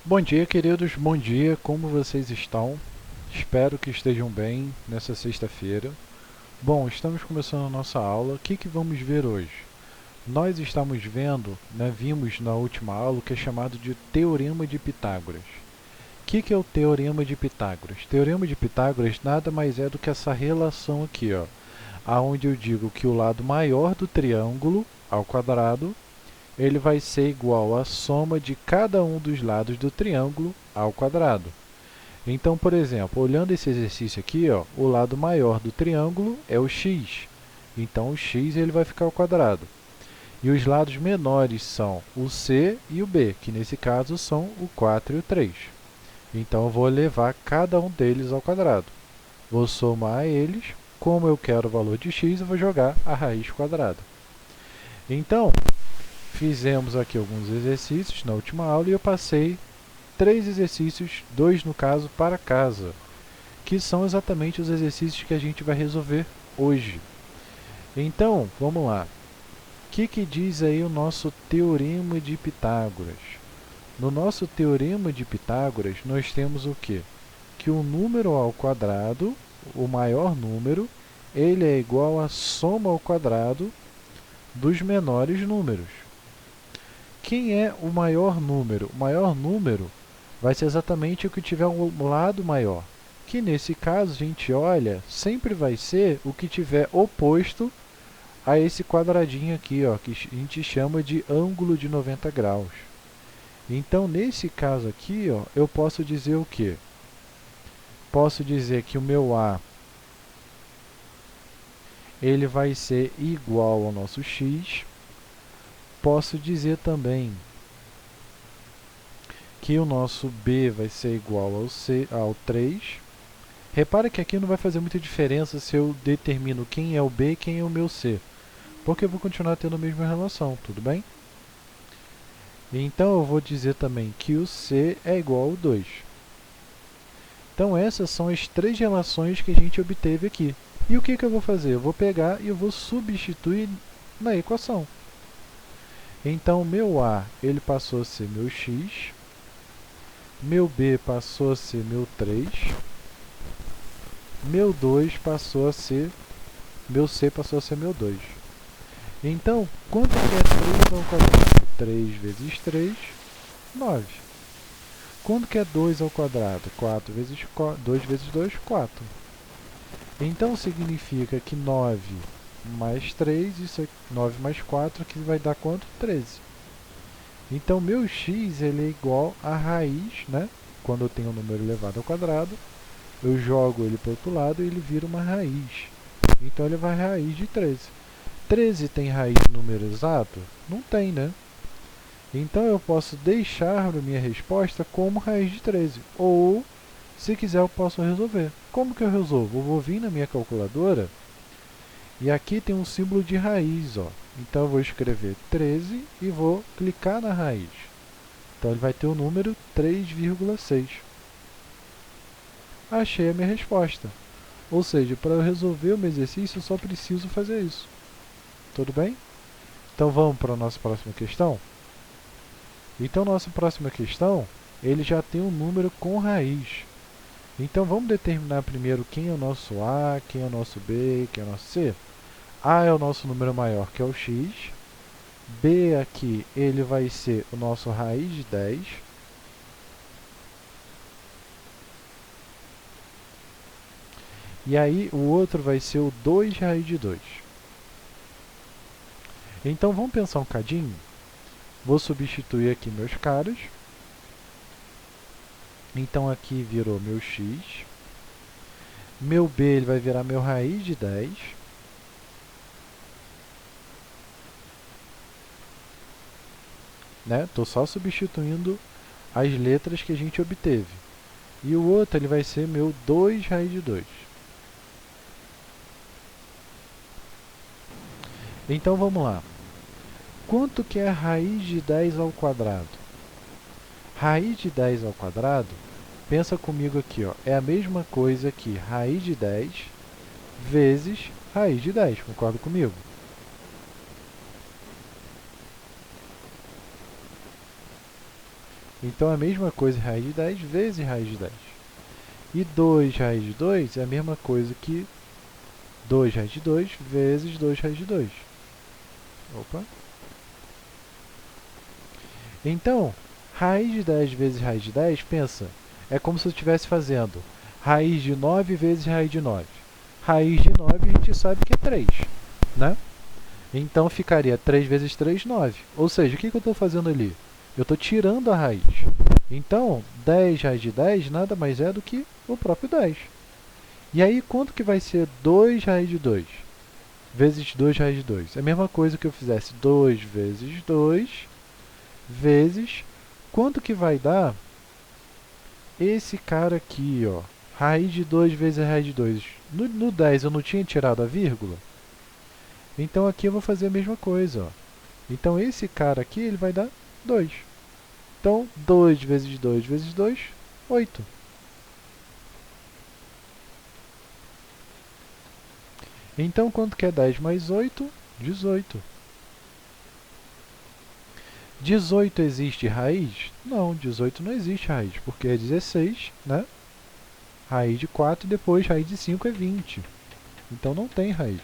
Bom dia, queridos. Bom dia. Como vocês estão? Espero que estejam bem nessa sexta-feira. Bom, estamos começando a nossa aula. O que vamos ver hoje? Nós estamos vendo, vimos na última aula o que é chamado de Teorema de Pitágoras. O que é o Teorema de Pitágoras? Teorema de Pitágoras nada mais é do que essa relação aqui, ó, aonde eu digo que o lado maior do triângulo ao quadrado ele vai ser igual à soma de cada um dos lados do triângulo ao quadrado. Então, por exemplo, olhando esse exercício aqui, ó, o lado maior do triângulo é o x. Então, o x ele vai ficar ao quadrado. E os lados menores são o c e o b, que nesse caso são o 4 e o 3. Então, eu vou levar cada um deles ao quadrado. Vou somar eles. Como eu quero o valor de x, eu vou jogar a raiz quadrada. Então, fizemos aqui alguns exercícios na última aula e eu passei 3 exercícios, 2 no caso, para casa, que são exatamente os exercícios que a gente vai resolver hoje. Então, vamos lá. O que diz aí o nosso Teorema de Pitágoras? No nosso Teorema de Pitágoras, nós temos o quê? Que o número ao quadrado, o maior número, ele é igual à soma ao quadrado dos menores números. Quem é o maior número? O maior número vai ser exatamente o que tiver um lado maior, que nesse caso a gente olha, sempre vai ser o que tiver oposto a esse quadradinho aqui, ó, que a gente chama de ângulo de 90 graus. Então, nesse caso aqui, ó, eu posso dizer o quê? Posso dizer que o meu A ele vai ser igual ao nosso x. Posso dizer também que o nosso B vai ser igual ao 3. Repara que aqui não vai fazer muita diferença se eu determino quem é o B e quem é o meu C, porque eu vou continuar tendo a mesma relação, tudo bem? Então, eu vou dizer também que o C é igual ao 2. Então, essas são as 3 relações que a gente obteve aqui. E o que eu vou fazer? Eu vou pegar e eu vou substituir na equação. Então, meu A ele passou a ser meu x, meu B passou a ser meu 3, meu 2 passou a ser, meu C passou a ser meu 2. Então, quanto que é 3 ao quadrado? 3 vezes 3, 9. Quanto que é 2 ao quadrado? 4 vezes 2 vezes 2, 4. Então, significa que 9 mais 3, isso é 9 mais 4, que vai dar quanto? 13. Então, meu x ele é igual a raiz, né? Quando eu tenho um número elevado ao quadrado, eu jogo ele para o outro lado e ele vira uma raiz. Então, ele vai raiz de 13. 13 tem raiz de número exato? Não tem, né? Então, eu posso deixar a minha resposta como raiz de 13. Ou, se quiser, eu posso resolver. Como que eu resolvo? Eu vou vir na minha calculadora e aqui tem um símbolo de raiz, ó. Então, eu vou escrever 13 e vou clicar na raiz. Então, ele vai ter o número 3,6. Achei a minha resposta. Ou seja, para eu resolver o meu exercício, eu só preciso fazer isso. Tudo bem? Então, vamos para a nossa próxima questão? Então, nossa próxima questão, ele já tem um número com raiz. Então, vamos determinar primeiro quem é o nosso A, quem é o nosso B, quem é o nosso C. A é o nosso número maior, que é o x. B aqui, ele vai ser o nosso raiz de 10. E aí, o outro vai ser o 2 raiz de 2. Então, vamos pensar um cadinho. Vou substituir aqui meus caras. Então, aqui virou meu x. Meu b ele vai virar meu raiz de 10. Estou só substituindo as letras que a gente obteve. E o outro ele vai ser meu 2 raiz de 2. Então, vamos lá. Quanto que é a raiz de 10 ao quadrado? Raiz de 10 ao quadrado, pensa comigo aqui, ó, é a mesma coisa que raiz de 10 vezes raiz de 10, concorda comigo? Então é a mesma coisa raiz de 10 vezes raiz de 10. E 2 raiz de 2 é a mesma coisa que 2 raiz de 2 vezes 2 raiz de 2. Opa. Então, raiz de 10 vezes raiz de 10, pensa, é como se eu estivesse fazendo raiz de 9 vezes raiz de 9. Raiz de 9 a gente sabe que é 3, né? Então ficaria 3 vezes 3, 9. Ou seja, o que eu estou fazendo ali? Eu estou tirando a raiz. Então, 10 raiz de 10 nada mais é do que o próprio 10. E aí, quanto que vai ser 2 raiz de 2? Vezes 2 raiz de 2. É a mesma coisa que eu fizesse 2 vezes 2 vezes quanto que vai dar esse cara aqui, ó. Raiz de 2 vezes raiz de 2. No 10 eu não tinha tirado a vírgula? Então aqui eu vou fazer a mesma coisa, ó. Então esse cara aqui ele vai dar 2. Então 2 vezes 2 vezes 2, 8. Então quanto que é 10 mais 8? 18. 18 existe raiz? Não, 18 não existe raiz, porque é 16, né? Raiz de 4 e depois raiz de 5 é 20. Então não tem raiz.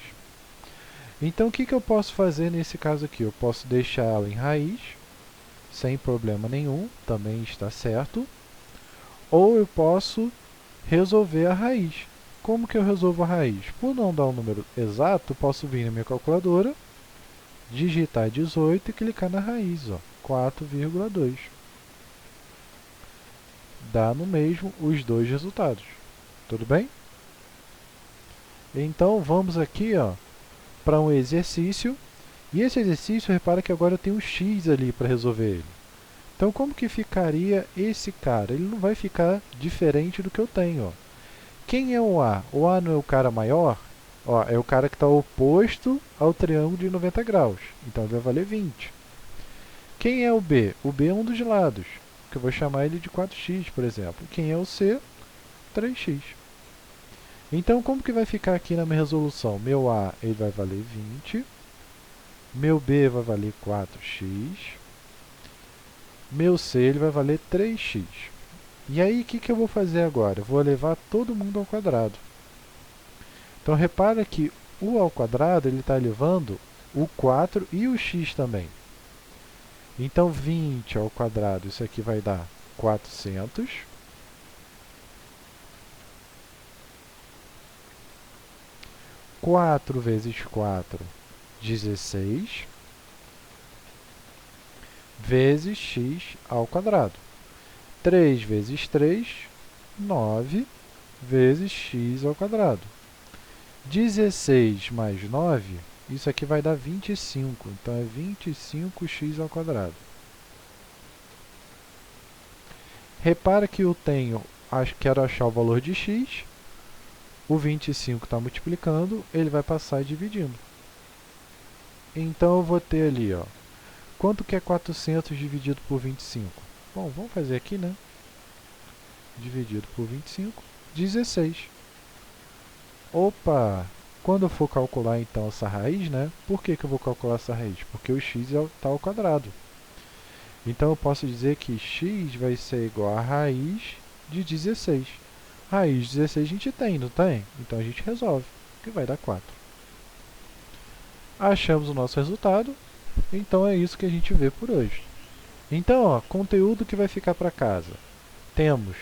Então o que eu posso fazer nesse caso aqui? Eu posso deixá-la em raiz, sem problema nenhum, também está certo. Ou eu posso resolver a raiz. Como que eu resolvo a raiz? Por não dar um número exato, eu posso vir na minha calculadora, digitar 18 e clicar na raiz, ó, 4,2. Dá no mesmo os dois resultados. Tudo bem? Então vamos aqui, ó, para um exercício. E esse exercício, repara que agora eu tenho um x ali para resolver ele. Então como que ficaria esse cara? Ele não vai ficar diferente do que eu tenho, ó. Quem é o A? O A não é o cara maior? Ó, é o cara que está oposto ao triângulo de 90 graus. Então ele vai valer 20. Quem é o B? O B é um dos lados, que eu vou chamar ele de 4x, por exemplo. Quem é o C? 3x. Então, como que vai ficar aqui na minha resolução? Meu A ele vai valer 20. Meu B vai valer 4x. Meu C ele vai valer 3x. E aí, o que eu vou fazer agora? Eu vou levar todo mundo ao quadrado. Então, repara que o ao quadrado ele está levando o 4 e o x também. Então, 20 ao quadrado, isso aqui vai dar 400. 4 vezes 4, 16. Vezes x ao quadrado. 3 vezes 3, 9, vezes x ao quadrado. 16 mais 9, isso aqui vai dar 25. Então, é 25x ao quadrado. Repara que eu tenho, quero achar o valor de x. O 25 está multiplicando, ele vai passar dividindo. Então, eu vou ter ali, ó. Quanto que é 400 dividido por 25? Bom, vamos fazer aqui, né? Dividido por 25, 16. Opa! Quando eu for calcular, então, essa raiz, né? Por que eu vou calcular essa raiz? Porque o x está ao quadrado. Então, eu posso dizer que x vai ser igual a raiz de 16. Raiz de 16 a gente tem, não tem? Então, a gente resolve, que vai dar 4. Achamos o nosso resultado. Então, é isso que a gente vê por hoje. Então, ó, conteúdo que vai ficar para casa. Temos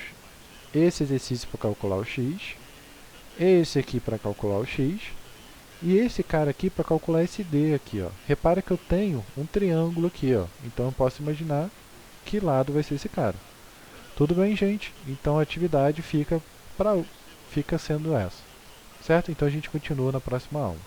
esse exercício para calcular o x, esse aqui para calcular o x, e esse cara aqui para calcular esse d aqui, ó. Repara que eu tenho um triângulo aqui, ó. Então eu posso imaginar que lado vai ser esse cara. Tudo bem, gente? Então a atividade fica sendo essa. Certo? Então a gente continua na próxima aula.